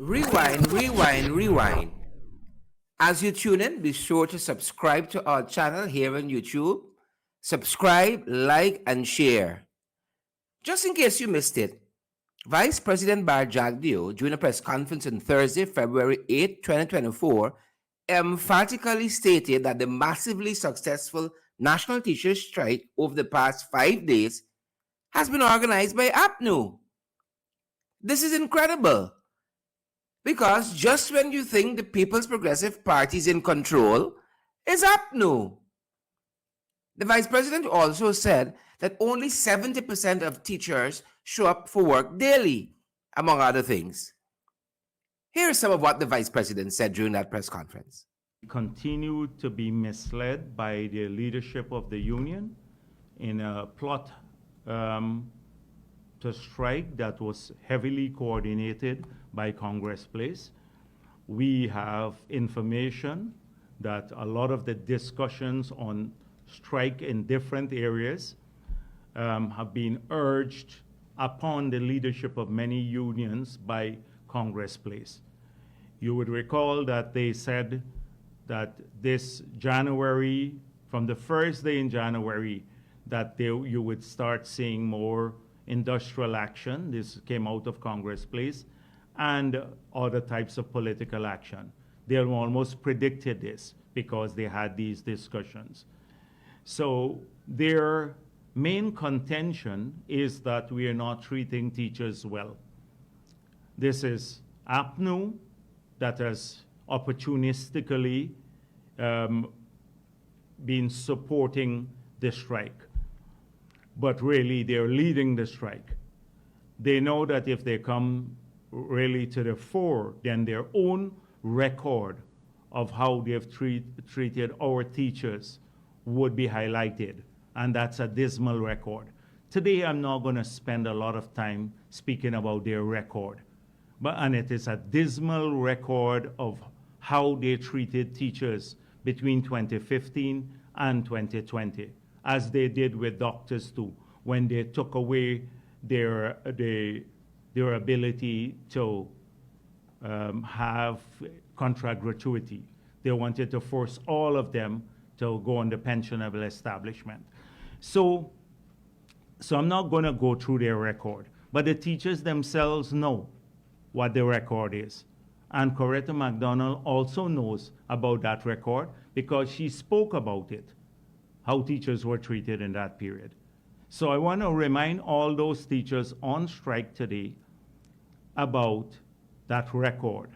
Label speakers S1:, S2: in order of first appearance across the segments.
S1: Rewind, rewind, rewind. As you tune in, be sure to subscribe to our channel here on YouTube. Subscribe, like, and share. Just in case you missed it, Vice President Jagdeo, during a press conference on Thursday, February 8, 2024, emphatically stated that the massively successful national teachers' strike over the past 5 days has been organized by APNU. This is incredible. Because just when you think the People's Progressive Party is in control, it's APNU. The Vice President also said that only 70% of teachers show up for work daily, among other things. Here's some of what the Vice President said during that press conference.
S2: Continue to be misled by the leadership of the union in a plot to strike that was heavily coordinated by Congress Place. We have information that a lot of the discussions on strike in different areas have been urged upon the leadership of many unions by Congress Place. You would recall that they said that this January, from the first day in January, that you would start seeing more industrial action. This came out of Congress Place, and other types of political action. They almost predicted this because they had these discussions. So their main contention is that we are not treating teachers well. This is APNU that has opportunistically been supporting the strike. But really, they're leading the strike. They know that if they come really to the fore, then their own record of how they've treated our teachers would be highlighted, and that's a dismal record. Today, I'm not going to spend a lot of time speaking about their record, and it is a dismal record of how they treated teachers between 2015 and 2020. As they did with doctors too, when they took away their ability to have contract gratuity. They wanted to force all of them to go on the pensionable establishment. So I'm not going to go through their record, but the teachers themselves know what the record is. And Coretta McDonald also knows about that record because she spoke about it, how teachers were treated in that period. So I want to remind all those teachers on strike today about that record.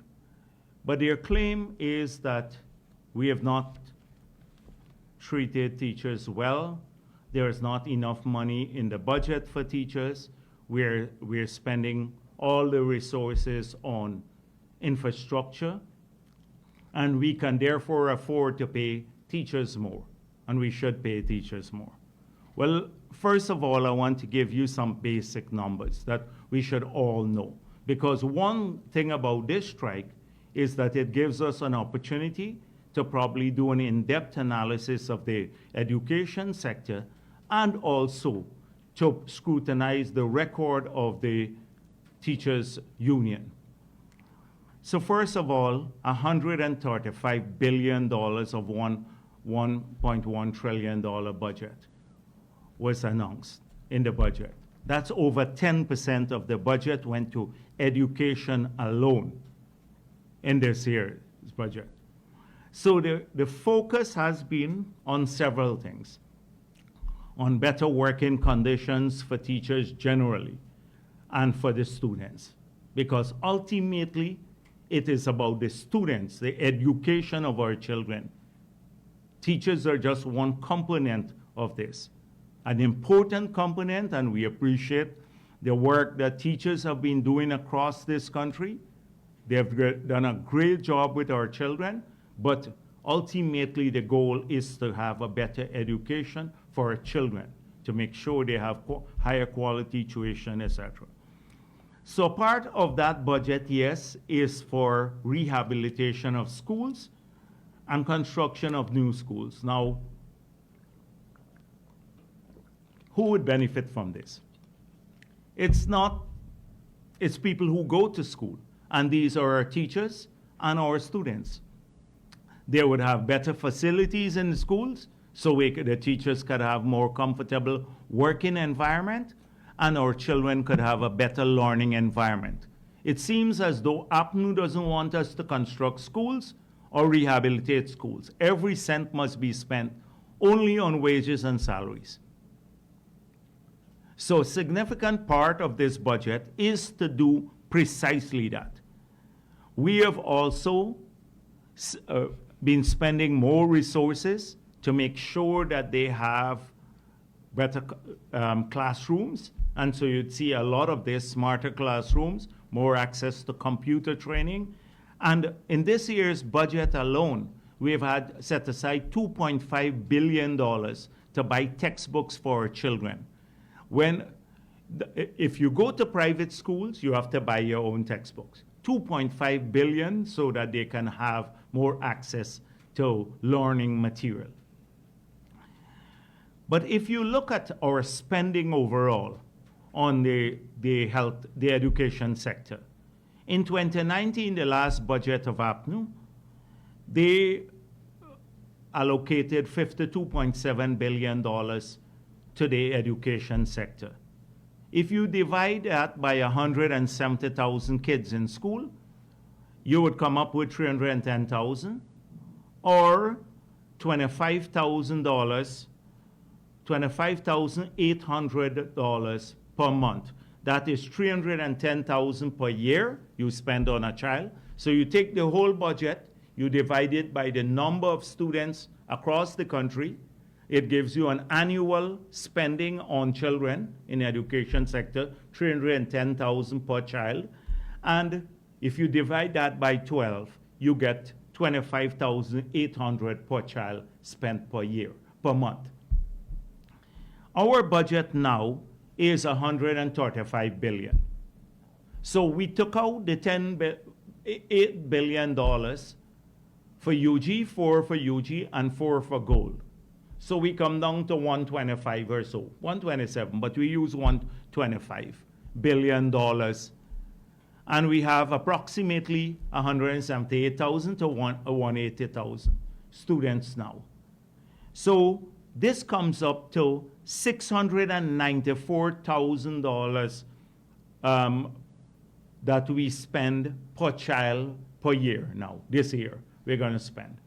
S2: But their claim is that we have not treated teachers well. There is not enough money in the budget for teachers. We're spending all the resources on infrastructure, and we can therefore afford to pay teachers more, and we should pay teachers more. Well, first of all, I want to give you some basic numbers that we should all know. Because one thing about this strike is that it gives us an opportunity to probably do an in-depth analysis of the education sector and also to scrutinize the record of the teachers' union. So first of all, $135 billion of $1.1 trillion budget was announced in the budget. That's over 10% of the budget went to education alone in this year's budget. So the focus has been on several things. On better working conditions for teachers generally and for the students. Because ultimately, it is about the students, the education of our children. Teachers are just one component of this. An important component, and we appreciate the work that teachers have been doing across this country. They've done a great job with our children, but ultimately the goal is to have a better education for our children, to make sure they have higher quality tuition, etc. So part of that budget, yes, is for rehabilitation of schools and construction of new schools. Now, who would benefit from this? It's people who go to school and these are our teachers and our students. They would have better facilities in the schools, so the teachers could have more comfortable working environment, and our children could have a better learning environment. It seems as though APNU doesn't want us to construct schools or rehabilitate schools. Every cent must be spent only on wages and salaries. So a significant part of this budget is to do precisely that. We have also been spending more resources to make sure that they have better classrooms. And so you'd see a lot of this, smarter classrooms, more access to computer training. And in this year's budget alone, we have had set aside $2.5 billion to buy textbooks for our children. If you go to private schools, you have to buy your own textbooks. $2.5 billion so that they can have more access to learning material. But if you look at our spending overall on the education sector, in 2019, the last budget of APNU, they allocated $52.7 billion to the education sector. If you divide that by 170,000 kids in school, you would come up with 310,000 or $25,800 per month. That is $310,000 per year you spend on a child. So you take the whole budget, you divide it by the number of students across the country. It gives you an annual spending on children in the education sector, $310,000 per child. And if you divide that by 12, you get $25,800 per child spent per year, per month. Our budget now is $135 billion. So we took out the $8 billion for UG, 4 for UG, and 4 for gold. So we come down to 125 or so, 127, but we use $125 billion. And we have approximately 178,000 to 180,000 students now. So this comes up to $694,000 that we spend per child per year now, this year we're going to spend.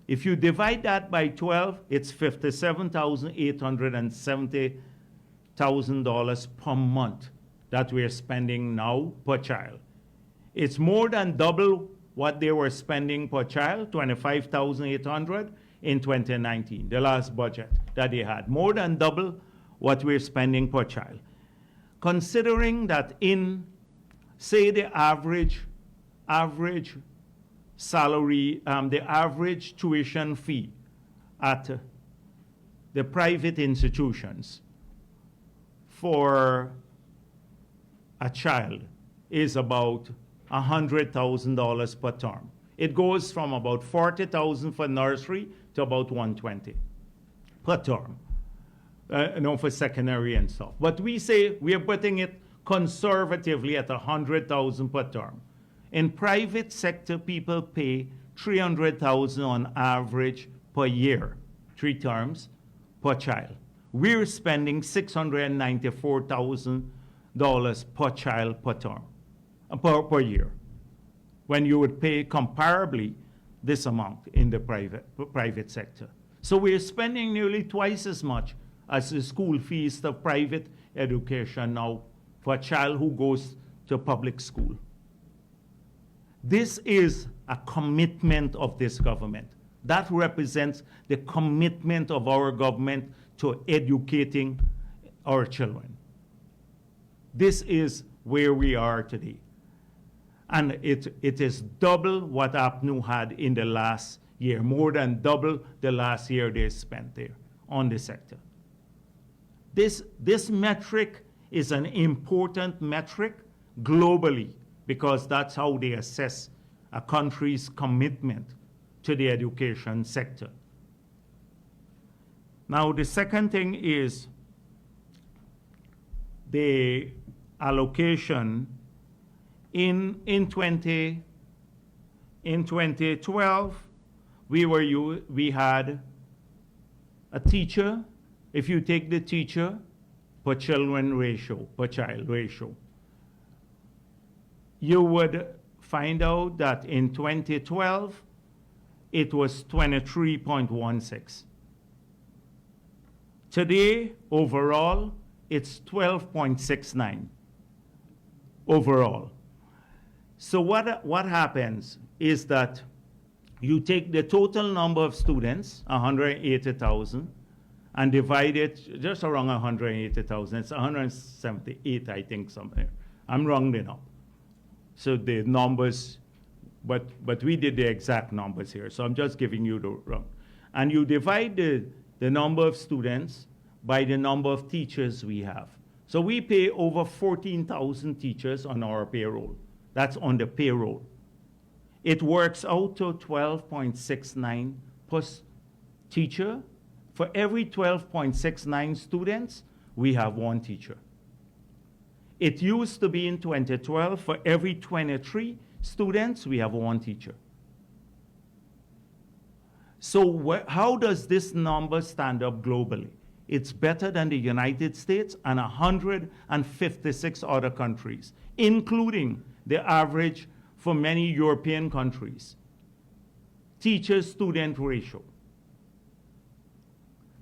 S2: If you divide that by 12, it's $57,870,000 per month that we're spending now per child. It's more than double what they were spending per child, $25,800 in 2019, the last budget that they had. More than double what we're spending per child. Considering that in, say, the average salary, the average tuition fee at the private institutions for a child is about $100,000 per term. It goes from about $40,000 for nursery to about $120,000 per term, for secondary and stuff. But we say we are putting it conservatively at $100,000 per term. In private sector, people pay $300,000 on average per year, 3 terms per child. We're spending $694,000 per child per term, per year, when you would pay comparably this amount in the private sector. So we're spending nearly twice as much as the school fees of private education now for a child who goes to public school. This is a commitment of this government. That represents the commitment of our government to educating our children. This is where we are today. And it is double what APNU had in the last year, more than double the last year they spent there on the sector. This metric is an important metric globally because that's how they assess a country's commitment to the education sector. Now, the second thing is the allocation In 2012, we had a teacher. If you take the teacher per children ratio, per child ratio, you would find out that in 2012, it was 23.16. Today, overall, it's 12.69 overall. So what happens is that you take the total number of students, 180,000, and divide it just around 180,000. It's 178, I think, somewhere. I'm rounding up. So the numbers, but we did the exact numbers here. So I'm just giving you the round. And you divide the number of students by the number of teachers we have. So we pay over 14,000 teachers on our payroll. That's on the payroll. It works out to 12.69 per teacher. For every 12.69 students, we have one teacher. It used to be in 2012, for every 23 students, we have one teacher. So how does this number stand up globally? It's better than the United States and 156 other countries, including the average for many European countries. Teacher-student ratio.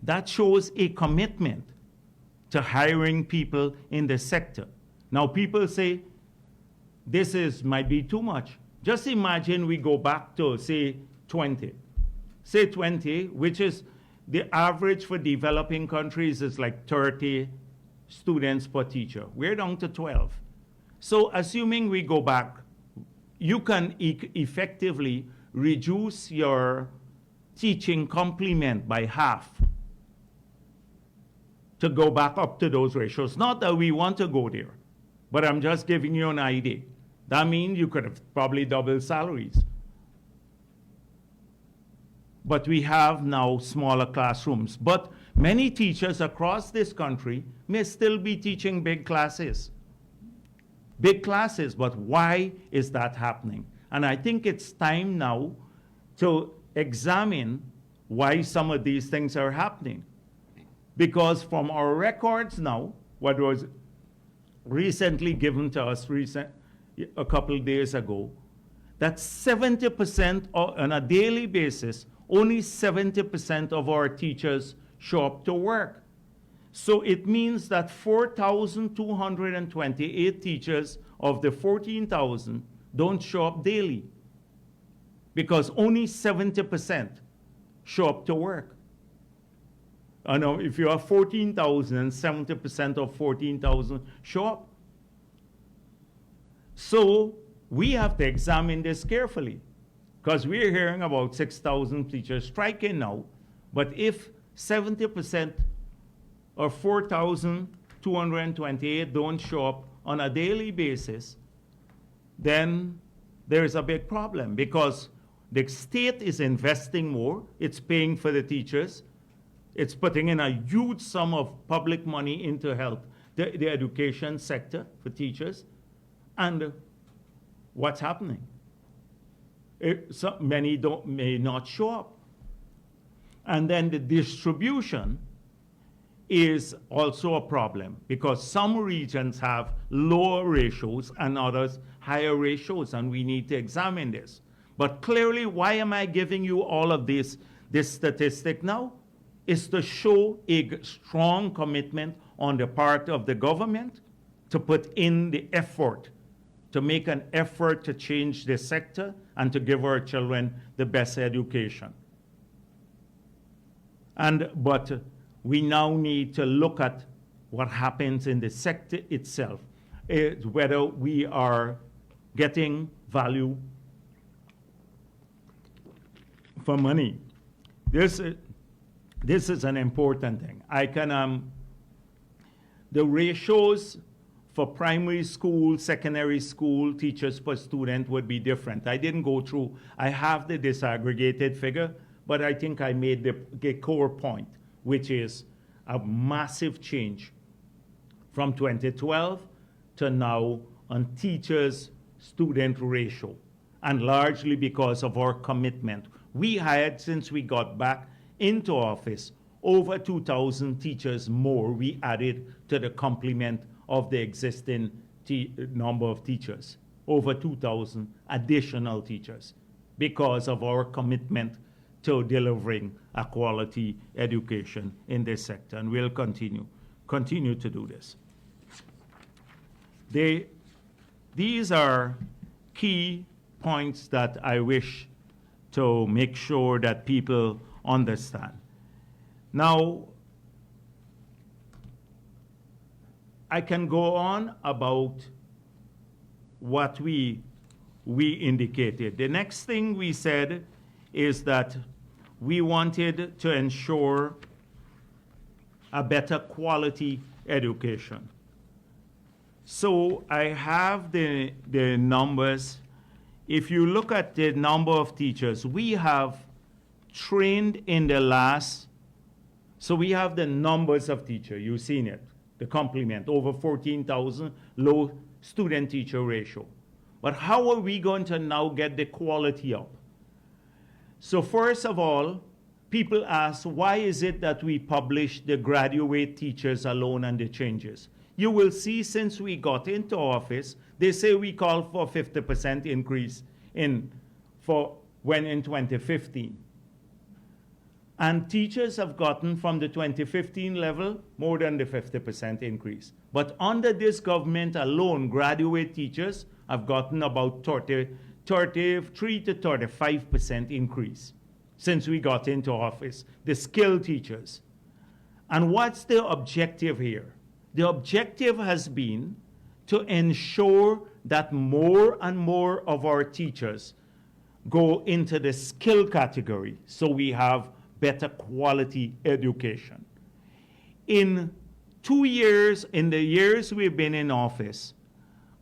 S2: That shows a commitment to hiring people in the sector. Now people say, this might be too much. Just imagine we go back to, say, 20. Say 20, which is the average for developing countries is like 30 students per teacher. We're down to 12. So assuming we go back, you can effectively reduce your teaching complement by half to go back up to those ratios. Not that we want to go there, but I'm just giving you an idea. That means you could have probably doubled salaries. But we have now smaller classrooms. But many teachers across this country may still be teaching big classes. Big classes, but why is that happening? And I think it's time now to examine why some of these things are happening. Because from our records now, what was recently given to us a couple of days ago, that 70% on a daily basis, only 70% of our teachers show up to work. So it means that 4,228 teachers of the 14,000 don't show up daily because only 70% show up to work. Now, if you have 14,000 and 70% of 14,000 show up. So we have to examine this carefully because we're hearing about 6,000 teachers striking now. But if 70% or 4,228 don't show up on a daily basis, then there is a big problem because the state is investing more. It's paying for the teachers. It's putting in a huge sum of public money into health, the education sector for teachers. And what's happening? Many may not show up. And then the distribution is also a problem because some regions have lower ratios and others higher ratios, and we need to examine this. But clearly, why am I giving you all of this statistic now? Is to show a strong commitment on the part of the government to put in the effort, to make an effort to change the sector and to give our children the best education. But we now need to look at what happens in the sector itself, whether we are getting value for money. This is an important thing. The ratios for primary school, secondary school teachers per student would be different. I didn't go through, I have the disaggregated figure, but I think I made the core point, which is a massive change from 2012 to now on teachers student ratio, and largely because of our commitment. We hired, since we got back into office, over 2,000 teachers more we added to the complement of the existing number of teachers. Over 2,000 additional teachers because of our commitment to delivering a quality education in this sector, and we'll continue to do this. These are key points that I wish to make sure that people understand. Now, I can go on about what we indicated. The next thing we said is that we wanted to ensure a better quality education. So I have the numbers. If you look at the number of teachers, we have trained in the last, so we have the numbers of teachers, you've seen it, the complement, over 14,000, low student-teacher ratio. But how are we going to now get the quality up? So first of all, people ask, why is it that we publish the graduate teachers alone and the changes? You will see since we got into office, they say we call for 50% increase in 2015. And teachers have gotten from the 2015 level more than the 50% increase. But under this government alone, graduate teachers have gotten about 33 to 35% increase since we got into office, the skilled teachers. And what's the objective here? The objective has been to ensure that more and more of our teachers go into the skill category so we have better quality education. In 2 years, in the years we've been in office,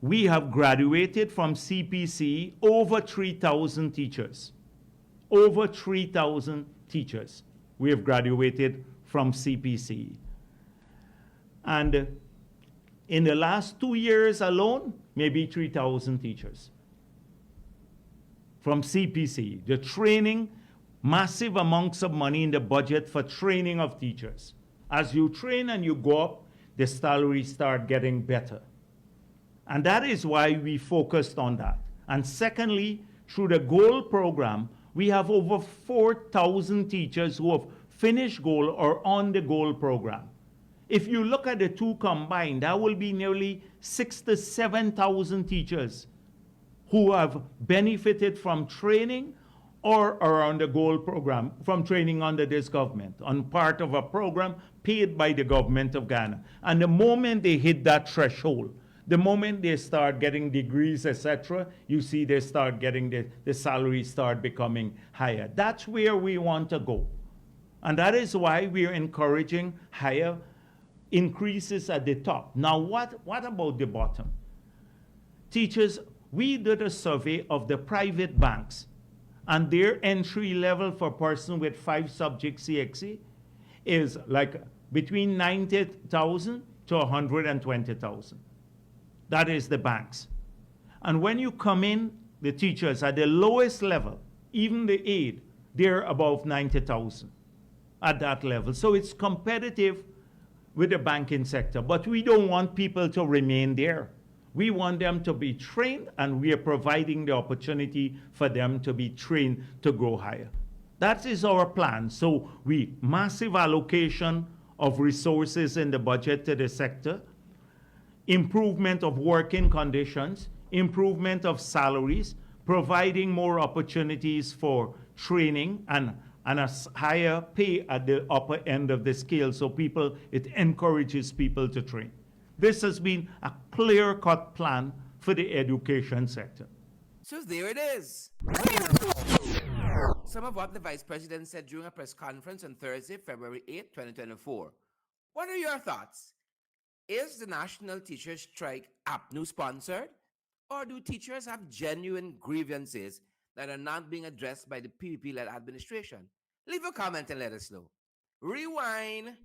S2: we have graduated from CPC over 3,000 teachers. Over 3,000 teachers we have graduated from CPC. And in the last 2 years alone, maybe 3,000 teachers from CPC. The training, massive amounts of money in the budget for training of teachers. As you train and you go up, the salaries start getting better. And that is why we focused on that. And secondly, through the GOAL program, we have over 4,000 teachers who have finished GOAL or on the GOAL program. If you look at the two combined, that will be nearly 6,000 to 7,000 teachers who have benefited from training or are on the GOAL program, from training under this government, on part of a program paid by the government of Ghana. And the moment they hit that threshold, the moment they start getting degrees, etc., you see they start getting the salaries start becoming higher. That's where we want to go. And that is why we're encouraging higher increases at the top. Now, what about the bottom? Teachers, we did a survey of the private banks, and their entry level for person with 5 subject CXC is like between 90,000 to 120,000. That is the banks. And when you come in, the teachers at the lowest level, even the aide, they're above 90,000 at that level. So it's competitive with the banking sector, but we don't want people to remain there. We want them to be trained, and we are providing the opportunity for them to be trained to grow higher. That is our plan. So massive allocation of resources in the budget to the sector, improvement of working conditions, improvement of salaries, providing more opportunities for training and a higher pay at the upper end of the scale, so it encourages people to train. This has been a clear-cut plan for the education sector.
S1: So there it is. Some of what the Vice President said during a press conference on Thursday, February 8, 2024. What are your thoughts? Is the National Teachers Strike APNU sponsored? Or do teachers have genuine grievances that are not being addressed by the PPP-led administration? Leave a comment and let us know. Rewind.